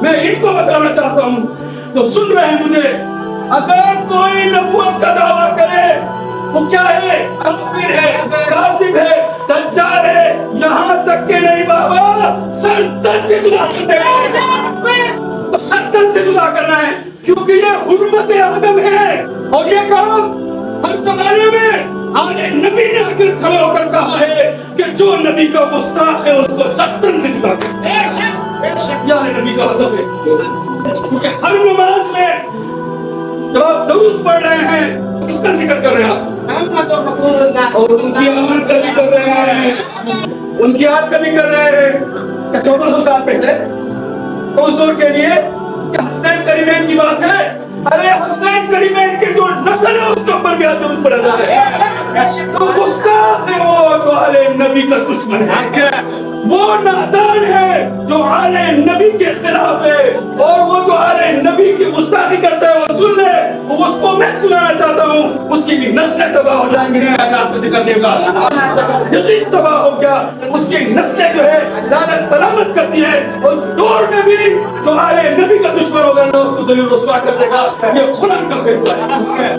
میں ان کو بتانا چاہتا ہوں تو سن رہے ہیں مجھے، اگر کوئی نبوت کا دعویٰ کرے وہ کیا ہے؟ کافر ہے، کاذب ہے، دجال ہے، یہاں تک کہ نہیں بابا سرطن سے جدا کر دے گا، سرطن سے جدا کرنا ہے، کیونکہ یہ حرمت آدم ہے اور یہ کام ہر زمانے میں آج نبی نے آ کر کھڑے ہو کر کہا ہے کہ جو نبی کا گستاخ ہے اس کو سرطن سے جدا کر، یہ نبی کا وصف ہے۔ کیونکہ ہر نماز میں جب آپ درود پڑھ رہے ہیں کس کا ذکر کر رہے ہیں آپ؟ اور ان کی آمد کا بھی کر رہے ہیں، ان کی آمد کا بھی کر رہے ہیں کہ 1400 سال پہلے اس دور کے لیے کہ حسنین کریمین کی بات ہے، ارے حسنین کریمین کے جو نسل ہے اس کے اوپر بھی درود پڑھا جا رہا ہے۔ تو گستاخ ہے وہ جو آل نبی کا دشمن ہے، وہ نادان ہے جو آل نبی کے خلاف ہے، اور وہ جو آل نبی کی گستاخی کرتا ہے وہ سن لے، اس کو میں سنانا چاہتا ہوں، اس کی بھی نسلیں تباہ ہو جائیں گی۔ اس کائنات میں ذکر نہیں ہوگا، یزید تباہ ہو گیا، اس کی نسلیں جو ہے لعنت ملامت کرتی ہے، اور اس دور میں بھی جو آل نبی کا دشمن ہوگا اللہ اس کو ذلیل و رسوا کر دے گا۔ یہ قرآن کا فیصلہ ہے۔